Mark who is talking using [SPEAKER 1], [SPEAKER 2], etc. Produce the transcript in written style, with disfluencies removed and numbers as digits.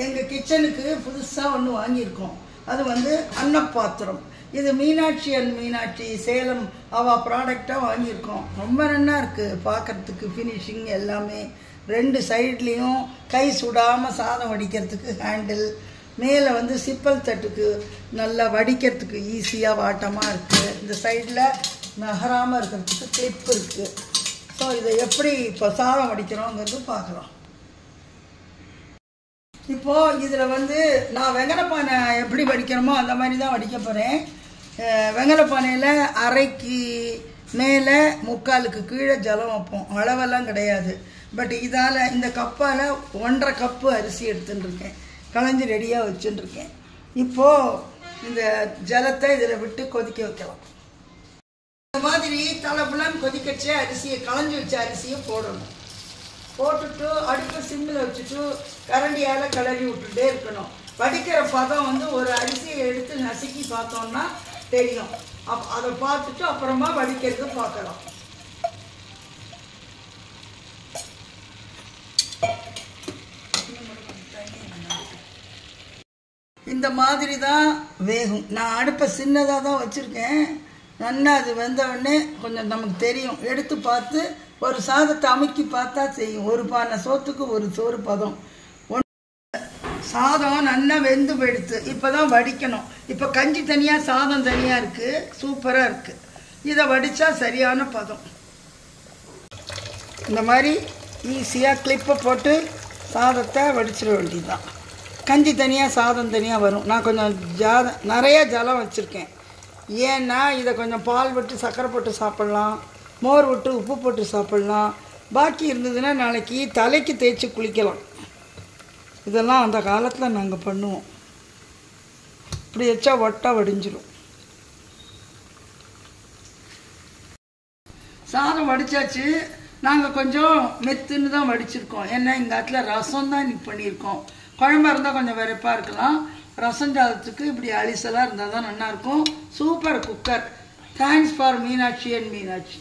[SPEAKER 1] எங்கள் கிச்சனுக்கு புதுசாக ஒன்று வாங்கியிருக்கோம். அது வந்து அன்னப்பாத்திரம். இது மீனாட்சி அண்ட் மீனாட்சி சேலம் அவள் ப்ராடக்டாக வாங்கியிருக்கோம். ரொம்ப நல்லா இருக்குது பார்க்குறதுக்கு, ஃபினிஷிங் எல்லாமே. 2 சைட்லேயும் கை சுடாமல் சாதம் வடிக்கிறதுக்கு ஹேண்டில், மேலே வந்து சிப்பல் தட்டுக்கு நல்லா வடிக்கிறதுக்கு ஈஸியாக வாட்டமாக இருக்குது. இந்த சைடில் நகராமல் இருக்கிறதுக்கு கிளிப் இருக்குது. ஸோ இதை எப்படி இப்போ சாதம் வடிக்கிறோங்கிறது பார்க்குறோம். இப்போது இதில் வந்து நான் வெங்கலப்பானை எப்படி வடிக்கிறோமோ அந்த மாதிரி தான் வடிக்க போகிறேன். வெங்கலப்பானையில் அரைக்கு மேலே 3/4க்கு கீழே ஜலம் வைப்போம். அளவெல்லாம் கிடையாது. பட் இதால் இந்த கப்பால் 1.5 கப்பு அரிசி எடுத்துட்டுருக்கேன். களைஞ்சி ரெடியாக வச்சுட்டுருக்கேன். இப்போது இந்த ஜலத்தை இதில் விட்டு கொதிக்க வைக்கலாம். இந்த மாதிரி தலைப்புலாம் கொதிக்கச்சே அரிசியை, களைஞ்சி வச்ச அரிசியை போடணும். போட்டுட்டு அடுப்பு சிம்மில் வச்சுட்டு கரண்டியால் கிளறி விட்டுட்டே இருக்கணும். வடிக்கிற பதம் வந்து ஒரு அரிசியை எடுத்து நசுக்கி பார்த்தோம்னா தெரியும். அதை பார்த்துட்டு அப்புறமா வடிக்கிறது பார்க்கலாம். இந்த மாதிரி தான் வேகும். நான் அடுப்பை சின்னதாக தான் வச்சுருக்கேன். நல்லா அது வெந்த உடனே கொஞ்சம் நமக்கு தெரியும். எடுத்து பார்த்து ஒரு சாதத்தை அமுக்கி பார்த்தா செய்யும். ஒரு பானை சோத்துக்கு ஒரு சோறு பதம். சாதம் நல்லா வெந்து போயிடுத்து. இப்போ தான் வடிக்கணும். இப்போ கஞ்சி தனியாக சாதம் தனியாக இருக்குது. சூப்பராக இருக்குது. இதை வடித்தா சரியான பதம். இந்த மாதிரி ஈஸியாக கிளிப்பை போட்டு சாதத்தை வடிச்சிட வேண்டியது தான். கஞ்சி தனியாக சாதம் தனியாக வரும். நான் கொஞ்சம் நிறைய ஜலம் வச்சுருக்கேன். ஏன்னா இதை கொஞ்சம் பால் விட்டு சர்க்கரை போட்டு சாப்பிட்லாம், மோர் விட்டு உப்பு போட்டு சாப்பிட்லாம். பாக்கி இருந்ததுன்னா நாளைக்கு தலைக்கு தேய்ச்சி குளிக்கலாம். இதெல்லாம் அந்த காலத்தில் நாங்கள் பண்ணுவோம். இப்படி வச்சா ஒட்டாக வடிஞ்சிடும். சாதம் வடித்தாச்சு. நாங்கள் கொஞ்சம் மெத்துன்னு தான் வடிச்சிருக்கோம். ஏன்னா எங்கள் ஆட்டில் ரசம் தான் இன்றைக்கி பண்ணியிருக்கோம். குழம்பா இருந்தால் கொஞ்சம் வெறுப்பாக இருக்கலாம். ரசம் சாதத்துக்கு இப்படி அலிசலாக இருந்தால் தான் நல்லாயிருக்கும். Super cooker. Thanks for Meenakshi and Meenakshi.